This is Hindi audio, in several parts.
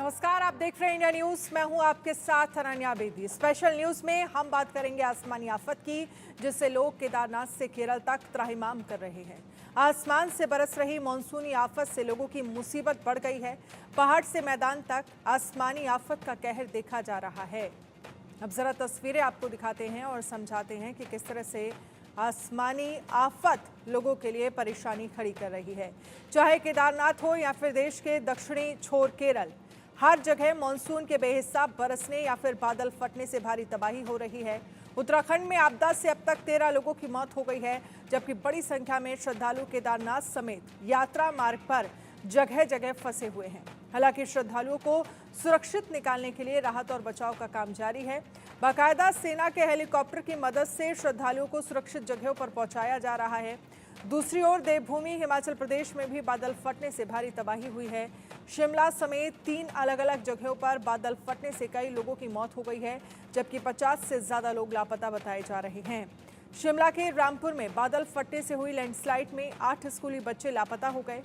नमस्कार, आप देख रहे हैं इंडिया न्यूज। मैं हूं आपके साथ अनन्या बेदी। स्पेशल न्यूज में हम बात करेंगे आसमानी आफत की, जिससे लोग केदारनाथ से केरल तक त्राहिमाम कर रहे हैं। आसमान से बरस रही मानसूनी आफत से लोगों की मुसीबत बढ़ गई है। पहाड़ से मैदान तक आसमानी आफत का कहर देखा जा रहा है। अब जरा तस्वीरें आपको दिखाते हैं और समझाते हैं कि किस तरह से आसमानी आफत लोगों के लिए परेशानी खड़ी कर रही है। चाहे केदारनाथ हो या फिर देश के दक्षिणी छोर केरल, हर जगह मानसून के बेहिसाब बरसने या फिर बादल फटने से भारी तबाही हो रही है। उत्तराखंड में आपदा से अब तक 13 लोगों की मौत हो गई है, जबकि बड़ी संख्या में श्रद्धालु केदारनाथ समेत यात्रा मार्ग पर जगह जगह फंसे हुए हैं। हालांकि श्रद्धालुओं को सुरक्षित निकालने के लिए राहत और बचाव का काम जारी है। बाकायदा सेना के हेलीकॉप्टर की मदद से श्रद्धालुओं को सुरक्षित जगहों पर पहुंचाया जा रहा है। दूसरी ओर देवभूमि हिमाचल प्रदेश में भी बादल फटने से भारी तबाही हुई है। शिमला समेत 3 अलग अलग जगहों पर बादल फटने से कई लोगों की मौत हो गई है, जबकि 50 से ज्यादा लोग लापता बताए जा रहे हैं। शिमला के रामपुर में बादल फटने से हुई लैंडस्लाइड में 8 स्कूली बच्चे लापता हो गए,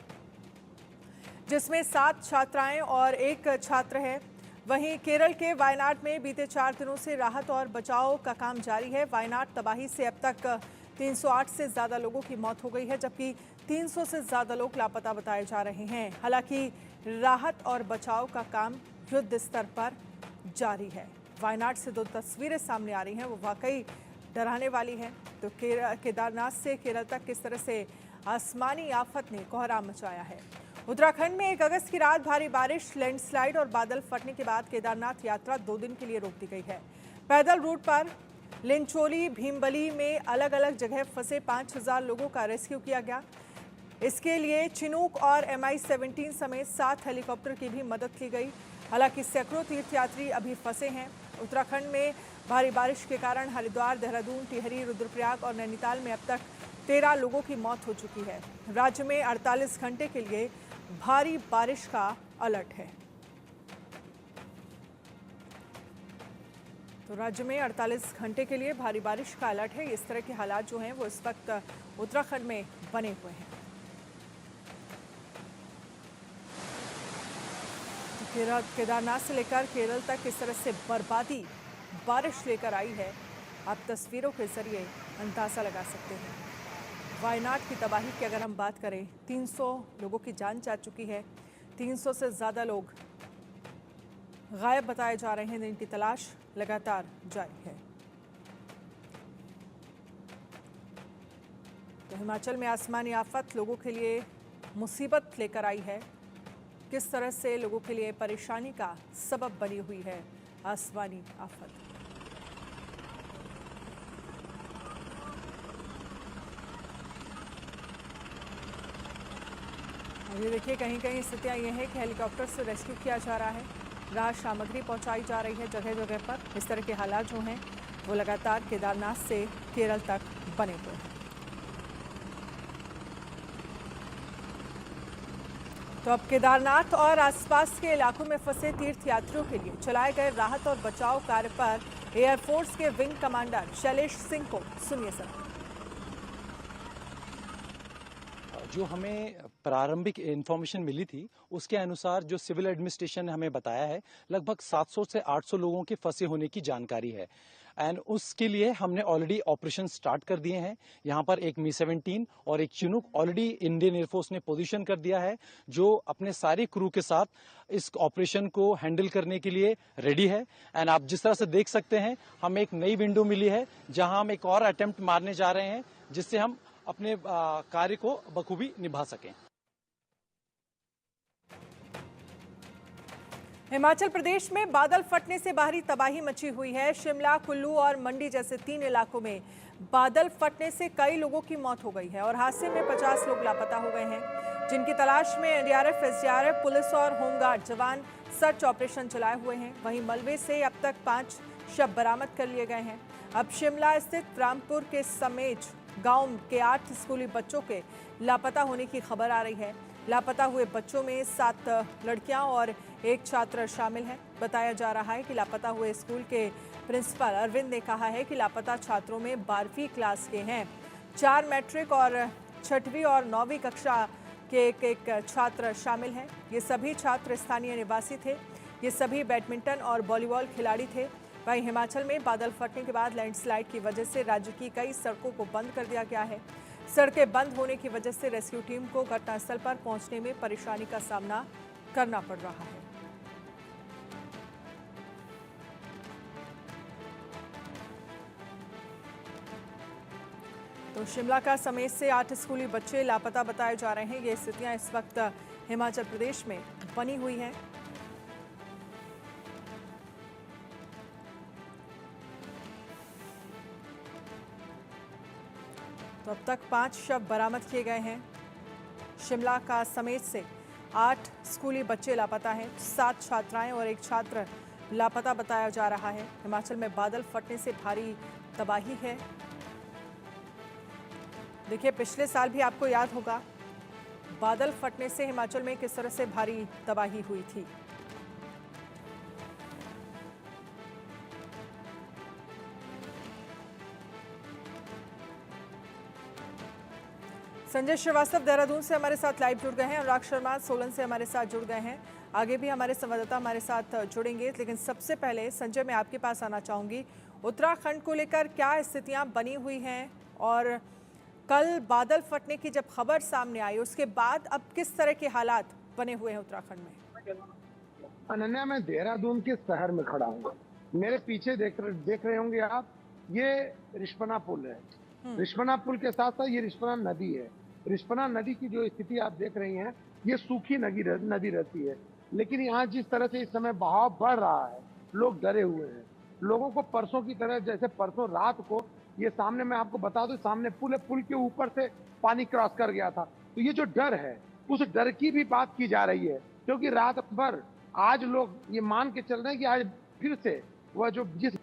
जिसमें 7 छात्राएं और 1 छात्र है। वहीं केरल के वायनाड में बीते 4 दिनों से राहत और बचाव का काम जारी है। वायनाड तबाही से अब तक 308 से ज्यादा लोगों की मौत हो गई है, जबकि 300 से ज्यादा लोग लापता बताए जा रहे हैं। हालांकि राहत और बचाव का काम युद्ध स्तर पर जारी है। वायनाड से 2 तस्वीरें सामने आ रही हैं, वो वाकई डराने वाली हैं। तो केदारनाथ से केरल तक किस तरह से आसमानी आफत ने कोहराम मचाया है। उत्तराखंड में 1 अगस्त की रात भारी बारिश, लैंडस्लाइड और बादल फटने के बाद केदारनाथ यात्रा 2 दिन के लिए रोक दी गई है। पैदल रूट पर लिंचोली, भीमबली में अलग अलग जगह फंसे 5000 लोगों का रेस्क्यू किया गया। इसके लिए चिनूक और MI-17 समेत 7 हेलीकॉप्टर की भी मदद ली गई। हालांकि सैकड़ों तीर्थयात्री अभी फंसे हैं। उत्तराखंड में भारी बारिश के कारण हरिद्वार, देहरादून, टिहरी, रुद्रप्रयाग और नैनीताल में अब तक 13 लोगों की मौत हो चुकी है। राज्य में 48 घंटे के लिए भारी बारिश का अलर्ट है। तो राज्य में 48 घंटे के लिए भारी बारिश का अलर्ट है। इस तरह के हालात जो हैं वो इस वक्त उत्तराखंड में बने हुए हैं। तो केदारनाथ से लेकर केरल तक किस तरह से बर्बादी बारिश लेकर आई है, आप तस्वीरों के जरिए अंदाजा लगा सकते हैं। वायनाड की तबाही की अगर हम बात करें, 300 लोगों की जान जा चुकी है। 300 से ज़्यादा लोग गायब बताए जा रहे हैं, जिनकी तलाश लगातार जारी है। तो हिमाचल में आसमानी आफत लोगों के लिए मुसीबत लेकर आई है। किस तरह से लोगों के लिए परेशानी का सबब बनी हुई है आसमानी आफत। ये देखिए, कहीं कहीं स्थितियां ये है कि हेलीकॉप्टर से रेस्क्यू किया जा रहा है, राहत सामग्री पहुंचाई जा रही है जगह जगह पर। इस तरह के हालात जो हैं वो लगातार केदारनाथ से केरल तक बने हुए हैं। तो अब केदारनाथ और आसपास के इलाकों में फंसे तीर्थयात्रियों के लिए चलाए गए राहत और बचाव कार्य पर एयरफोर्स के विंग कमांडर शैलेश सिंह को सुनिए सर। जो हमें प्रारंभिक इन्फॉर्मेशन मिली थी उसके अनुसार जो सिविल एडमिनिस्ट्रेशन ने हमें बताया है, लगभग 700 से 800 लोगों के फंसे होने की जानकारी है। एंड उसके लिए हमने ऑलरेडी ऑपरेशन स्टार्ट कर दिए हैं। यहाँ पर एक Mi-17 और एक चिनूक ऑलरेडी इंडियन एयरफोर्स ने पोजीशन कर दिया है, जो अपने सारे क्रू के साथ इस ऑपरेशन को हैंडल करने के लिए रेडी है। एंड आप जिस तरह से देख सकते हैं, हमें एक नई विंडो मिली है जहां हम एक और अटेम्प्ट मारने जा रहे हैं, जिससे हम अपने कार्य को बखूबी निभा सकें। हिमाचल प्रदेश में बादल फटने से भारी तबाही मची हुई है। शिमला, कुल्लू और मंडी जैसे 3 इलाकों में बादल फटने से कई लोगों की मौत हो गई है और हादसे में 50 लोग लापता हो गए हैं, जिनकी तलाश में NDRF, SDRF, पुलिस और होमगार्ड जवान सर्च ऑपरेशन चलाए हुए हैं। वहीं मलबे से अब तक 5 शव बरामद कर लिए गए हैं। अब शिमला स्थित रामपुर के समेज गांव के 8 स्कूली बच्चों के लापता होने की खबर आ रही है। लापता हुए बच्चों में 7 लड़कियां और 1 छात्र शामिल हैं। बताया जा रहा है कि लापता हुए स्कूल के प्रिंसिपल अरविंद ने कहा है कि लापता छात्रों में 12वीं क्लास के हैं। 4 मैट्रिक और 6वीं और 9वीं कक्षा के एक छात्र शामिल हैं। ये सभी छात्र स्थानीय निवासी थे। ये सभी बैडमिंटन और वॉलीबॉल खिलाड़ी थे। वहीं हिमाचल में बादल फटने के बाद लैंडस्लाइड की वजह से राज्य की कई सड़कों को बंद कर दिया गया है। सड़कें बंद होने की वजह से रेस्क्यू टीम को घटनास्थल पर पहुंचने में परेशानी का सामना करना पड़ रहा है। तो शिमला का समेत से 8 स्कूली बच्चे लापता बताए जा रहे हैं। ये स्थितियां इस वक्त हिमाचल प्रदेश में बनी हुई हैं। तो अब तक 5 शव बरामद किए गए हैं। शिमला का समेत से 8 स्कूली बच्चे लापता हैं, 7 छात्राएं और 1 छात्र लापता बताया जा रहा है। हिमाचल में बादल फटने से भारी तबाही है। देखिए, पिछले साल भी आपको याद होगा बादल फटने से हिमाचल में किस तरह से भारी तबाही हुई थी। संजय श्रीवास्तव देहरादून से हमारे साथ लाइव जुड़ गए हैं। अनुराग शर्मा सोलन से हमारे साथ जुड़ गए हैं। आगे भी हमारे संवाददाता हमारे साथ जुड़ेंगे, लेकिन सबसे पहले संजय, मैं आपके पास आना चाहूंगी। उत्तराखंड को लेकर क्या स्थितियां बनी हुई हैं और कल बादल फटने की जब खबर सामने आई उसके बाद अब किस तरह के हालात बने हुए हैं उत्तराखंड में? अनन्या, मैं देहरादून के शहर में खड़ा हूँ। मेरे पीछे देख रहे होंगे आप, ये रिस्पना पुल है। रिस्पना पुल के साथ साथ ये रिस्पना नदी है। रिस्पना नदी की जो स्थिति आप देख रही हैं, ये सूखी नदी रहती है, लेकिन यहाँ जिस तरह से इस समय बहाव बढ़ रहा है, लोग डरे हुए हैं। लोगों को परसों की तरह, जैसे परसों रात को ये सामने, मैं आपको बता दूं, सामने पुल है, पुल के ऊपर से पानी क्रॉस कर गया था। तो ये जो डर है, उस डर की भी बात की जा रही है, क्योंकि रात भर आज लोग ये मान के चल रहे हैं कि आज फिर से वह जो जिस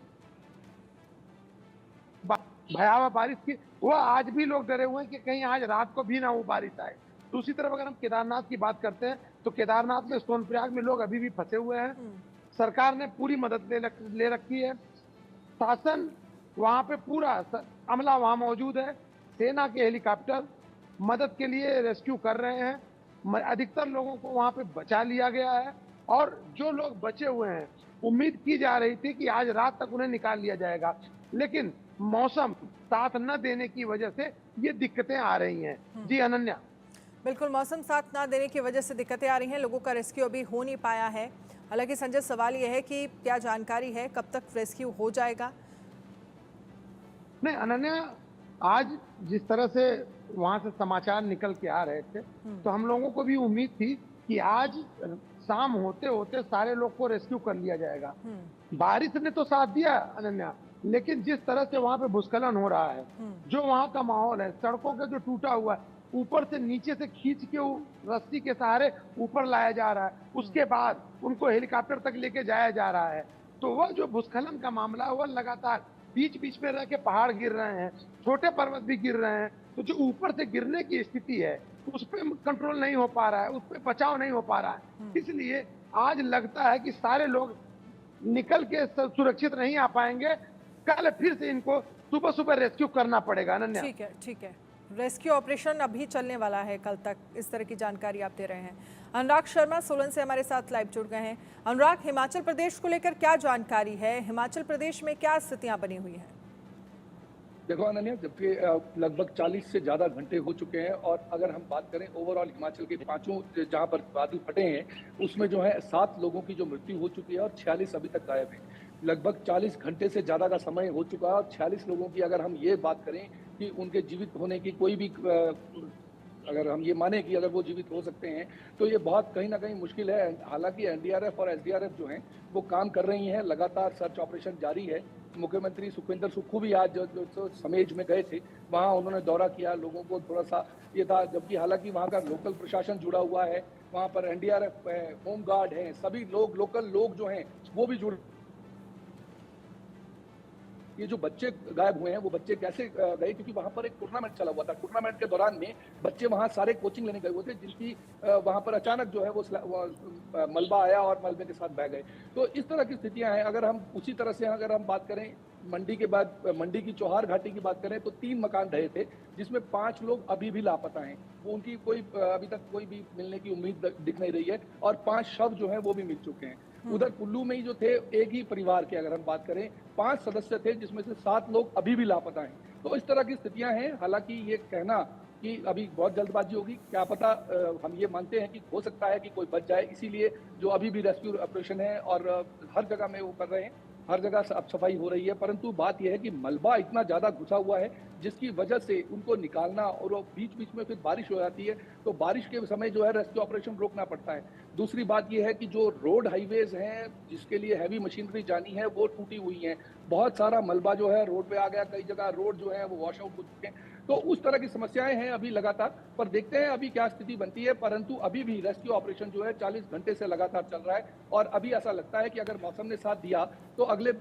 भयावह बारिश की, वह आज भी लोग डरे हुए हैं कि कहीं आज रात को भी ना वो बारिश आए। दूसरी तरफ अगर हम केदारनाथ की बात करते हैं, तो केदारनाथ में, सोनप्रयाग में लोग अभी भी फंसे हुए हैं। सरकार ने पूरी मदद ले रखी है। शासन वहां पे पूरा अमला वहां मौजूद है। सेना के हेलीकॉप्टर मदद के लिए रेस्क्यू कर रहे हैं। अधिकतर लोगों को वहां पे बचा लिया गया है, और जो लोग बचे हुए हैं, उम्मीद की जा रही थी कि आज रात तक उन्हें निकाल लिया जाएगा, लेकिन मौसम साथ न देने की वजह से ये दिक्कतें आ रही हैं। जी अनन्या, बिल्कुल, मौसम साथ ना देने की वजह से दिक्कतें आ रही हैं। लोगों का रेस्क्यू अभी हो नहीं पाया है। हालांकि संजय, सवाल यह है कि क्या जानकारी है कब तक रेस्क्यू हो जाएगा? नहीं अनन्या, आज जिस तरह से वहां से समाचार निकल के आ रहे थे, तो हम लोगों को भी उम्मीद थी कि आज शाम होते होते सारे लोग को रेस्क्यू कर लिया जाएगा। बारिश ने तो साथ दिया अनन्या, लेकिन जिस तरह से वहां पे भूस्खलन हो रहा है, जो वहां का माहौल है, सड़कों का जो टूटा हुआ है, ऊपर से नीचे से खींच के रस्सी के सहारे ऊपर लाया जा रहा है, उसके बाद उनको हेलीकॉप्टर तक लेके जाया जा रहा है। तो वह जो भूस्खलन का मामला है, वह लगातार बीच बीच में रह के पहाड़ गिर रहे हैं, छोटे पर्वत भी गिर रहे हैं। तो जो ऊपर से गिरने की स्थिति है, उस पर कंट्रोल नहीं हो पा रहा है, उस पर बचाव नहीं हो पा रहा है। इसलिए आज लगता है कि सारे लोग निकल के सुरक्षित नहीं आ पाएंगे। कल फिर से इनको सुबह सुबह रेस्क्यू करना पड़ेगा। अनन्या, ठीक है, ठीक है। रेस्क्यू ऑपरेशन अभी चलने वाला है कल तक, इस तरह की जानकारी आप दे रहे हैं। अनुराग शर्मा सोलन से हमारे साथ लाइव जुड़ गए हैं। अनुराग, हिमाचल प्रदेश को लेकर क्या जानकारी है? हिमाचल प्रदेश में क्या स्थितियां बनी हुई हैं? देखो अनन्या, जबकि लगभग 40 से ज़्यादा घंटे हो चुके हैं, और अगर हम बात करें ओवरऑल हिमाचल के 5 जहां पर बादल फटे हैं, उसमें जो है 7 लोगों की जो मृत्यु हो चुकी है और 46 अभी तक गायब हैं। लगभग 40 घंटे से ज़्यादा का समय हो चुका है, और 46 लोगों की अगर हम ये बात करें कि उनके जीवित होने की कोई भी, अगर हम ये माने कि अगर वो जीवित हो सकते हैं, तो ये बहुत कहीं ना कहीं मुश्किल है। हालांकि एनडीआरएफ और एसडीआरएफ जो हैं वो काम कर रही हैं, लगातार सर्च ऑपरेशन जारी है। मुख्यमंत्री सुखविंदर सुक्खू भी आज जो समेज में गए थे, वहाँ उन्होंने दौरा किया, लोगों को थोड़ा सा ये था, जबकि हालांकि वहाँ का लोकल प्रशासन जुड़ा हुआ है, वहाँ पर एनडीआरएफ है, होमगार्ड है, सभी लोग, लोकल लोग जो हैं वो भी जुड़। ये जो बच्चे गायब हुए हैं, वो बच्चे कैसे गए? क्योंकि वहां पर एक टूर्नामेंट चला हुआ था। टूर्नामेंट के दौरान में बच्चे वहां सारे कोचिंग लेने गए हुए थे, जिनकी वहां पर अचानक जो है वो मलबा आया और मलबे के साथ बह गए। तो इस तरह की स्थितियां हैं। अगर हम उसी तरह से अगर हम बात करें मंडी के बाद, मंडी की चौहार घाटी की बात करें, तो 3 मकान ढहे थे, जिसमें 5 लोग अभी भी लापता हैं। वो उनकी कोई अभी तक कोई भी मिलने की उम्मीद दिख नहीं रही है, और 5 शव जो है वो भी मिल चुके हैं। उधर कुल्लू में ही जो थे, एक ही परिवार के अगर हम बात करें 5 सदस्य थे, जिसमें से 7 लोग अभी भी लापता हैं। तो इस तरह की स्थितियां हैं। हालांकि ये कहना कि अभी बहुत जल्दबाजी होगी, क्या पता, हम ये मानते हैं कि हो सकता है कि कोई बच जाए, इसीलिए जो अभी भी रेस्क्यू ऑपरेशन है और हर जगह में वो कर रहे हैं, हर जगह साफ सफाई हो रही है। परंतु बात यह है कि मलबा इतना ज्यादा घुसा हुआ है जिसकी वजह से उनको निकालना, और वो बीच बीच में फिर बारिश हो जाती है, तो बारिश के समय जो है रेस्क्यू ऑपरेशन रोकना पड़ता है। दूसरी बात यह है कि जो रोड हाईवेज हैं जिसके लिए हैवी मशीनरी जानी है वो टूटी हुई हैं। बहुत सारा मलबा जो है रोड पे आ गया, कई जगह रोड जो है वो वॉश आउट हो चुके हैं। तो उस तरह की समस्याएं हैं अभी लगातार, पर देखते हैं अभी क्या स्थिति बनती है। परंतु अभी भी रेस्क्यू ऑपरेशन जो है 40 घंटे से लगातार चल रहा है, और अभी ऐसा लगता है कि अगर मौसम ने साथ दिया तो अगले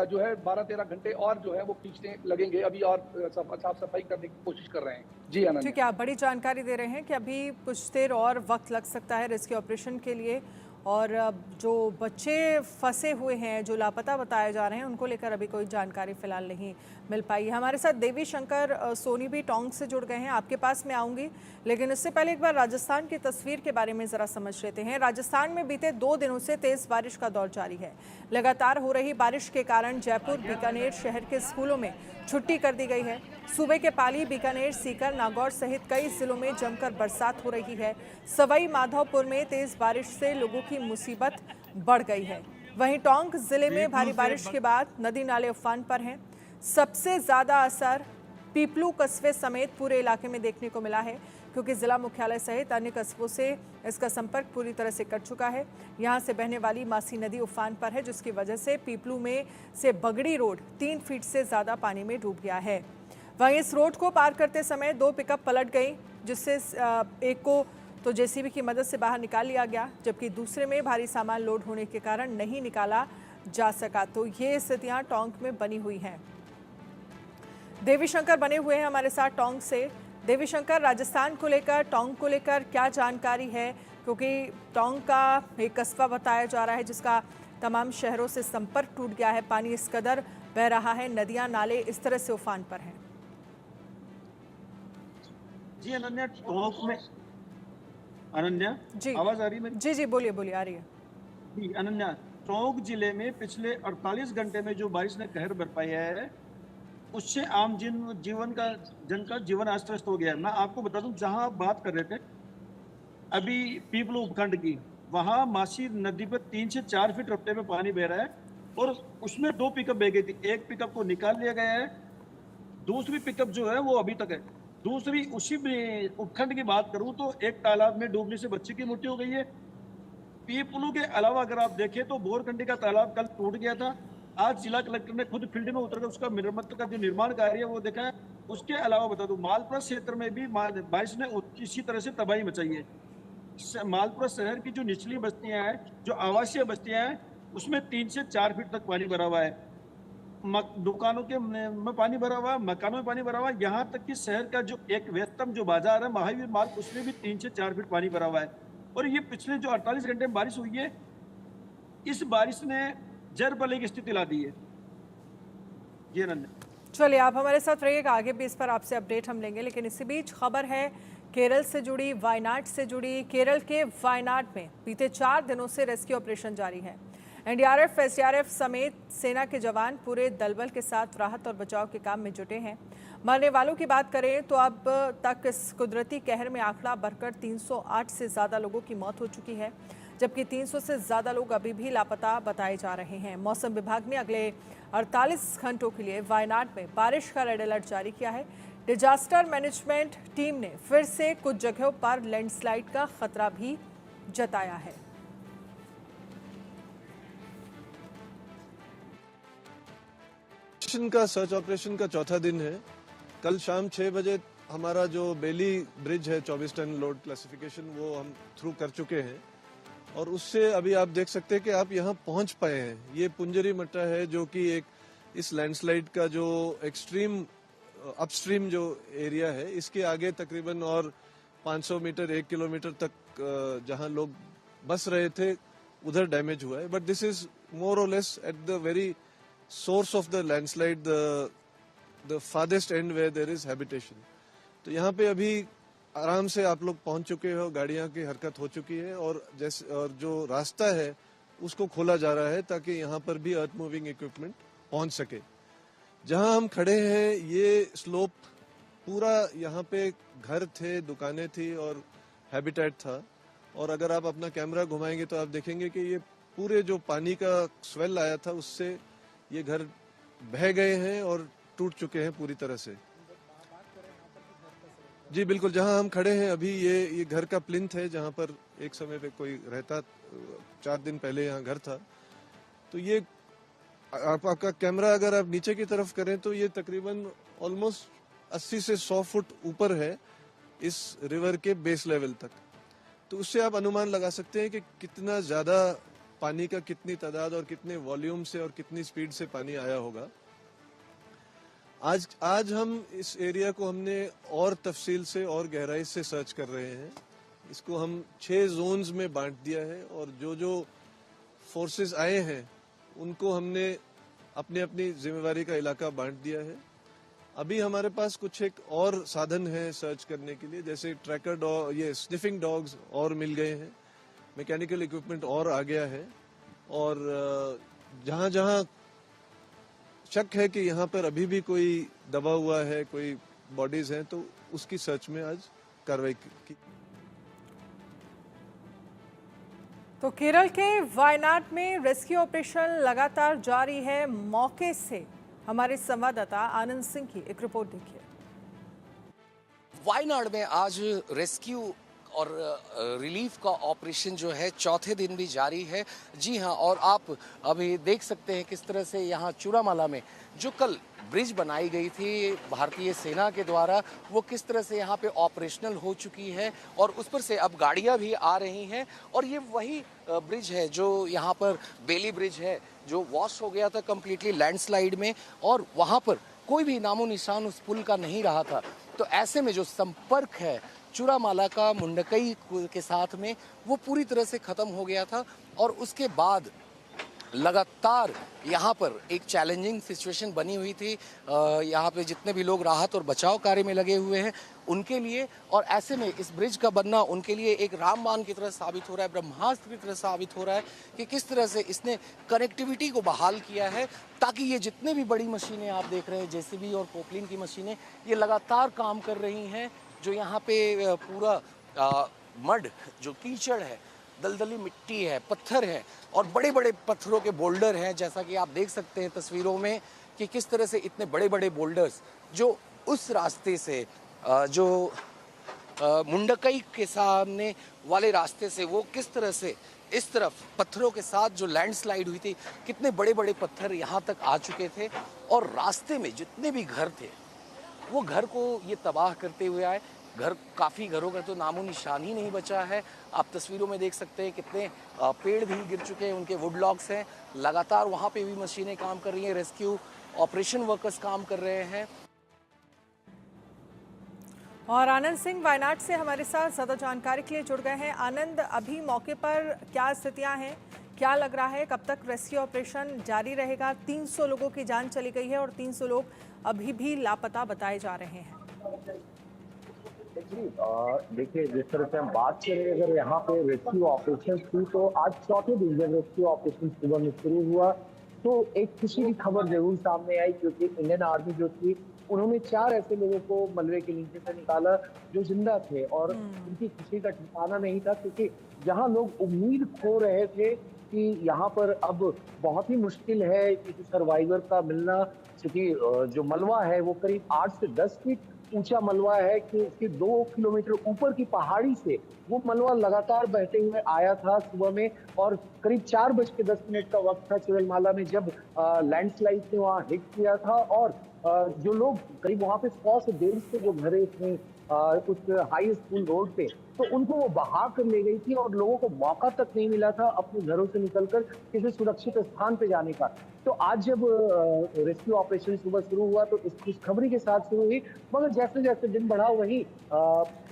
जो है 12-13 घंटे और जो है वो खींचने लगेंगे अभी, और साफ सफाई करने की कोशिश कर रहे हैं। जी अनन्या। ठीक है, आप बड़ी जानकारी दे रहे हैं कि अभी कुछ देर और वक्त लग सकता है रेस्क्यू ऑपरेशन के लिए, और जो बच्चे फंसे हुए हैं, जो लापता बताए जा रहे हैं, उनको लेकर अभी कोई जानकारी फिलहाल नहीं मिल पाई है। हमारे साथ देवी शंकर सोनी भी टोंक से जुड़ गए हैं, आपके पास मैं आऊँगी, लेकिन इससे पहले एक बार राजस्थान की तस्वीर के बारे में ज़रा समझ लेते हैं। राजस्थान में बीते 2 दिनों से तेज़ बारिश का दौर जारी है। लगातार हो रही बारिश के कारण जयपुर, बीकानेर शहर के स्कूलों में छुट्टी कर दी गई है। सूबे के पाली, बीकानेर, सीकर, नागौर सहित कई जिलों में जमकर बरसात हो रही है। सवाई माधोपुर में तेज बारिश से लोगों की मुसीबत बढ़ गई है। वहीं टोंक जिले में भारी बारिश के बाद नदी नाले उफान पर हैं। सबसे ज्यादा असर पीपलू कस्बे समेत पूरे इलाके में देखने को मिला है, क्योंकि जिला मुख्यालय सहित अन्य कस्बों से इसका संपर्क पूरी तरह से कट चुका है। यहां से बहने वाली मासी नदी उफान पर है, जिसकी वजह से पीपलू में से बगड़ी रोड 3 फीट से ज्यादा पानी में डूब गया है। वहीं इस रोड को पार करते समय 2 पिकअप पलट गई, जिससे एक को तो जेसीबी की मदद से बाहर निकाल लिया गया, जबकि दूसरे में भारी सामान लोड होने के कारण नहीं निकाला जा सका। तो ये स्थितियां टोंक में बनी हुई हैं। देवी शंकर बने हुए हैं हमारे साथ टोंक से। देवी शंकर, राजस्थान को लेकर, टोंक को लेकर क्या जानकारी है, क्योंकि टोंक का एक कस्बा बताया जा रहा है जिसका तमाम शहरों से संपर्क टूट गया है, पानी इस कदर बह रहा है, नदियां नाले इस तरह से उफान पर हैं। जी अनन्या, टोंक में अनन्या जी आवाज आ रही है? जी जी, बोलिए बोलिए, आ रही है जी अनन्या, टोंक जिले में पिछले 48 घंटे में जो बारिश ने कहर बरपाया है, उससे आम जन का जीवन अस्त व्यस्त हो गया है। मैं आपको बता दूं, जहां आप बात कर रहे थे अभी पीपलू उपखंड की, वहां मासी नदी पर 3 से 4 फीट रफ्ते में पानी बह रहा है, और उसमें 2 पिकअप बह गई थी। एक पिकअप को निकाल लिया गया है, दूसरी पिकअप जो है वो अभी तक है। दूसरी उसी उपखंड की बात करूं तो एक तालाब में डूबने से बच्चे की मृत्यु हो गई है। पीपलू के अलावा अगर आप देखें तो बोरकंडी का तालाब कल टूट गया था। आज जिला कलेक्टर ने खुद फील्ड में उतरकर उसका मरम्मत का जो निर्माण कार्य है वो देखा है। उसके अलावा बता दूं, मालपुरा क्षेत्र में भी बारिश ने इसी तरह से तबाही मचाई है। मालपुरा शहर की जो निचली बस्तियां हैं, जो आवासीय बस्तियां हैं, उसमें 3 से 4 फीट तक पानी भरा हुआ है। दुकानों के में पानी भरा हुआ है, मकानों में पानी भरा हुआ है। यहाँ तक कि शहर का जो एक व्यस्तम जो बाजार है महावीर मार्ग, उसमें भी 3 से 4 फीट पानी भरा हुआ है। और ये पिछले जो 48 घंटे में बारिश हुई है, इस बारिश ने जर बले की स्थिति ला दी है। ये नन्या, चलिए आप हमारे साथ रहिएगा, आगे भी इस पर आपसे अपडेट हम लेंगे। लेकिन इसी बीच खबर है केरल से जुड़ी, वायनाड से जुड़ी। केरल के वायनाड में बीते 4 दिनों से रेस्क्यू ऑपरेशन जारी है। एनडीआरएफ, एसडीआरएफ समेत सेना के जवान पूरे दलबल के साथ राहत और बचाव के काम में जुटे हैं। मरने वालों की बात करें तो अब तक इस कुदरती कहर में आंकड़ा बढ़कर 308 से ज़्यादा लोगों की मौत हो चुकी है, जबकि 300 से ज़्यादा लोग अभी भी लापता बताए जा रहे हैं। मौसम विभाग ने अगले 48 घंटों के लिए वायनाड में बारिश का रेड अलर्ट जारी किया है। डिजास्टर मैनेजमेंट टीम ने फिर से कुछ जगहों पर लैंडस्लाइड का खतरा भी जताया है। का सर्च ऑपरेशन का चौथा दिन है। कल शाम 6 बजे हमारा जो बेली ब्रिज है 24 टन लोड क्लासिफिकेशन, वो हम थ्रू कर चुके हैं, और उससे अभी आप देख सकते हैं कि आप यहाँ पहुँच पाए हैं। ये पुंजरी मट्टा है, जो कि एक इस लैंडस्लाइड का जो एक्सट्रीम अपस्ट्रीम जो एरिया है, इसके आगे तकरीबन और 500 मीटर 1 किलोमीटर तक जहाँ लोग बस रहे थे उधर डैमेज हुआ है। बट दिस इज मोर और less at the very source of the landslide, the farthest end where there is habitation. तो यहाँ पे अभी आराम से आप लोग पहुँच चुके हो, गाड़ियाँ की हरकत हो चुकी है, और जो रास्ता है उसको खोला जा रहा है ताकि यहाँ पर भी अर्थ मूविंग इक्विपमेंट पहुंच सके। जहां हम खड़े हैं ये स्लोप पूरा, यहाँ पे घर थे, दुकानें थी और हैबिटेट था, और अगर आप अपना कैमरा घुमाएंगे तो आप देखेंगे कि ये पूरे जो पानी का स्वेल आया था उससे ये घर बह गए हैं और टूट चुके हैं पूरी तरह से। जी बिल्कुल, जहां हम खड़े हैं अभी ये घर का प्लिंथ है जहां पर एक समय पे कोई रहता, 4 दिन पहले यहाँ घर था। तो ये आपका कैमरा अगर आप नीचे की तरफ करें तो ये तकरीबन ऑलमोस्ट 80 से 100 फुट ऊपर है इस रिवर के बेस लेवल तक। तो उससे आप अनुमान लगा सकते हैं कि कितना ज्यादा पानी का, कितनी तादाद और कितने वॉल्यूम से और कितनी स्पीड से पानी आया होगा। आज हम इस एरिया को हमने और तफसील से और गहराई से सर्च कर रहे हैं। इसको हम 6 जोन्स में बांट दिया है और जो जो फोर्सेस आए हैं उनको हमने अपनी अपनी जिम्मेवारी का इलाका बांट दिया है। अभी हमारे पास कुछ एक और साधन है सर्च करने के लिए, जैसे ट्रैकर डॉग, ये स्निफिंग डॉग्स और मिल गए हैं, मैकेनिकल इक्विपमेंट और आ गया है, और जहां जहां शक है कि यहाँ पर अभी भी कोई दबा हुआ है, कोई बॉडीज हैं, तो उसकी सर्च में आज कार्रवाई की। तो केरल के वायनाड में रेस्क्यू ऑपरेशन लगातार जारी है। मौके से हमारे संवाददाता आनंद सिंह की एक रिपोर्ट देखिए। वायनाड में आज रेस्क्यू और रिलीफ का ऑपरेशन जो है चौथे दिन भी जारी है। जी हाँ, और आप अभी देख सकते हैं किस तरह से यहाँ चूरामाला में जो कल ब्रिज बनाई गई थी भारतीय सेना के द्वारा, वो किस तरह से यहाँ पे ऑपरेशनल हो चुकी है और उस पर से अब गाड़ियाँ भी आ रही हैं। और ये वही ब्रिज है जो यहाँ पर बेली ब्रिज है, जो वॉश हो गया था कम्प्लीटली लैंडस्लाइड में, और वहाँ पर कोई भी नामो निशान उस पुल का नहीं रहा था। तो ऐसे में जो संपर्क है चूरामाला का मुंडकई के साथ में, वो पूरी तरह से ख़त्म हो गया था। और उसके बाद लगातार यहाँ पर एक चैलेंजिंग सिचुएशन बनी हुई थी। यहाँ पे जितने भी लोग राहत और बचाव कार्य में लगे हुए हैं उनके लिए, और ऐसे में इस ब्रिज का बनना उनके लिए एक रामबाण की तरह साबित हो रहा है, ब्रह्मास्त्र की तरह साबित हो रहा है कि किस तरह से इसने कनेक्टिविटी को बहाल किया है, ताकि ये जितने भी बड़ी मशीनें आप देख रहे हैं, जेसीबी और पोकलिन की मशीनें, ये लगातार काम कर रही हैं। जो यहाँ पे पूरा मड, जो कीचड़ है, दलदली मिट्टी है, पत्थर है और बड़े बड़े पत्थरों के बोल्डर हैं, जैसा कि आप देख सकते हैं तस्वीरों में कि किस तरह से इतने बड़े बड़े बोल्डर्स जो उस रास्ते से जो मुंडकई के सामने वाले रास्ते से वो किस तरह से इस तरफ पत्थरों के साथ जो लैंडस्लाइड हुई थी, कितने बड़े बड़े पत्थर यहाँ तक आ चुके थे, और रास्ते में जितने भी घर थे वो घर को ये तबाह करते हुए आए। काफ़ी घरों का तो नामो निशान ही नहीं बचा है। आप तस्वीरों में देख सकते हैं कितने पेड़ भी गिर चुके हैं, उनके वुड लॉग्स हैं। लगातार वहाँ पे भी मशीनें काम कर रही हैं, रेस्क्यू ऑपरेशन वर्कर्स काम कर रहे हैं। और आनंद सिंह वायनाड से हमारे साथ ज़्यादा जानकारी के लिए जुड़ गए हैं। आनंद, अभी मौके पर क्या स्थितियाँ हैं, क्या लग रहा है, कब तक रेस्क्यू ऑपरेशन जारी रहेगा? 300 लोगों की जान चली गई है और 300 लोग अभी भी लापता बताए जा रहे हैं। देखिए, जिस तरह से हम बात करें अगर यहाँ पे रेस्क्यू ऑपरेशन की, तो आज चौथे दिन जब रेस्क्यू ऑपरेशन सुबह में शुरू हुआ तो एक खुशी की खबर जरूर सामने आई, क्योंकि इंडियन आर्मी जो थी उन्होंने 4 ऐसे लोगों को मलबे के नीचे से निकाला जो जिंदा थे, और उनकी खुशी का ठिकाना नहीं था, क्योंकि जहाँ लोग उम्मीद खो रहे थे कि यहाँ पर अब बहुत ही मुश्किल है किसी सर्वाइवर का मिलना, क्योंकि जो मलबा है वो करीब 8 से 10 फीट ऊंचा मलबा है, कि उसके 2 किलोमीटर ऊपर की पहाड़ी से वो मलबा लगातार बहते हुए आया था सुबह में, और करीब 4:10 का वक्त था चूरमाला में जब लैंडस्लाइड ने वहाँ हिट किया था। और जो लोग करीब वहाँ पे 100 से 150 जो घरे थे उस हाई स्कूल रोड पे, तो उनको वो बहा कर ले गई थी और लोगों को मौका तक नहीं मिला था अपने घरों से निकलकर किसी सुरक्षित स्थान पे जाने का। तो आज जब रेस्क्यू ऑपरेशन सुबह शुरू हुआ तो इस खुशखबरी के साथ शुरू हुई, मगर जैसे जैसे दिन बढ़ा वही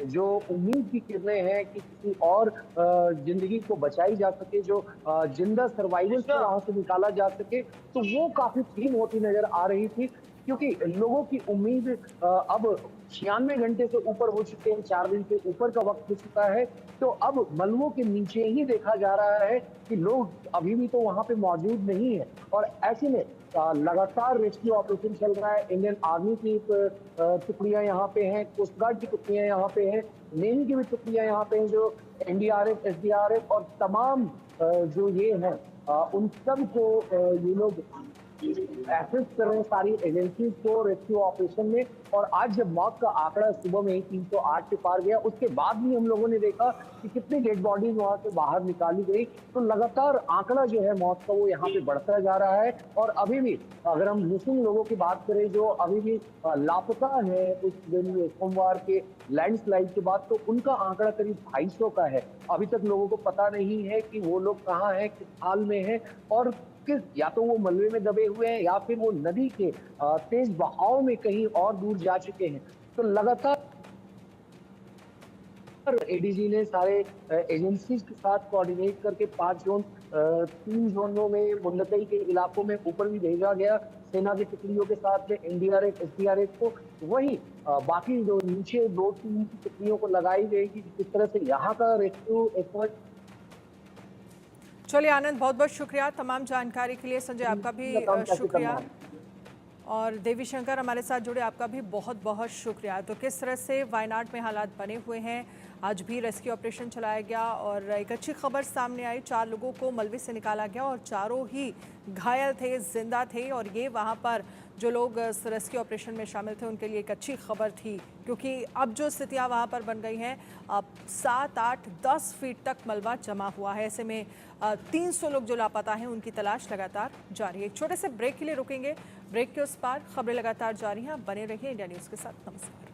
जो उम्मीद की किरणें हैं कि किसी और जिंदगी को बचाई जा सके, जो जिंदा सर्वाइवर्स को वहां से निकाला जा सके, तो वो काफी धीम होती नजर आ रही थी। क्योंकि लोगों की उम्मीद अब 96 घंटे से ऊपर हो चुके हैं, 4 दिन से ऊपर का वक्त हो चुका है। तो अब मलबों के नीचे ही देखा जा रहा है कि लोग अभी भी तो वहां पे मौजूद नहीं है, और ऐसे में लगातार रेस्क्यू ऑपरेशन चल रहा है। इंडियन आर्मी की टुकड़ियां यहाँ पे हैं, कोस्ट गार्ड की टुकड़ियां यहाँ पे हैं, नेवी की भी टुकड़ियां यहाँ पे हैं, जो एनडीआरएफ, एसडीआरएफ और तमाम जो ये हैं उन सब को ये लोग एसिस्ट कर रहे हैं, सारी एजेंसीज को रेस्क्यू ऑपरेशन में। और आज जब मौत का आंकड़ा सुबह में ही 308 के पार गया, उसके बाद भी हम लोगों ने देखा कि कितनी डेड बॉडीज वहां से बाहर निकाली गई। तो लगातार आंकड़ा जो है मौत का वो यहाँ पे बढ़ता जा रहा है। और अभी भी अगर हम मिसिंग लोगों की बात करें जो अभी भी लापता है उस दिन सोमवार के लैंडस्लाइड के बाद, तो उनका आंकड़ा करीब 250 का है। अभी तक लोगों को पता नहीं है कि वो लोग कहाँ हैं, किस हाल में हैं, और किस, या तो वो मलबे में दबे हुए हैं या फिर वो नदी के तेज बहाव में कहीं और दूर जा चुके हैं। तो लगातार एडीजी ने सारे एजेंसीज के साथ कोऑर्डिनेट करके 5 जोन, 3 जोनों में मुंडकई के इलाकों में ऊपर भी भेजा गया सेना की टुकड़ियों के साथ में, एनडीआरएफ, एसडीआरएफ को। वहीं बाकी जो नीचे 2-3 की टुकड़ियों को लगाई गई कि किस तरह से यहाँ का रेस्क्यू एफर्ट। चलिए आनंद, बहुत बहुत शुक्रिया तमाम जानकारी के लिए। संजय आपका भी शुक्रिया, और देवी शंकर हमारे साथ जुड़े, आपका भी बहुत बहुत शुक्रिया। तो किस तरह से वायनाड में हालात बने हुए हैं, आज भी रेस्क्यू ऑपरेशन चलाया गया और एक अच्छी खबर सामने आई, 4 लोगों को मलबे से निकाला गया और चारों ही घायल थे, जिंदा थे। और ये वहाँ पर जो लोग रेस्क्यू ऑपरेशन में शामिल थे उनके लिए एक अच्छी खबर थी, क्योंकि अब जो स्थितियाँ वहाँ पर बन गई हैं, अब 7, 8, 10 फीट तक मलबा जमा हुआ है। ऐसे में 300 लोग जो लापता हैं उनकी तलाश लगातार जारी है। एक छोटे से ब्रेक के लिए रुकेंगे, ब्रेक के उस पार खबरें लगातार जारी हैं। बने रहिए इंडिया न्यूज़ के साथ। नमस्कार।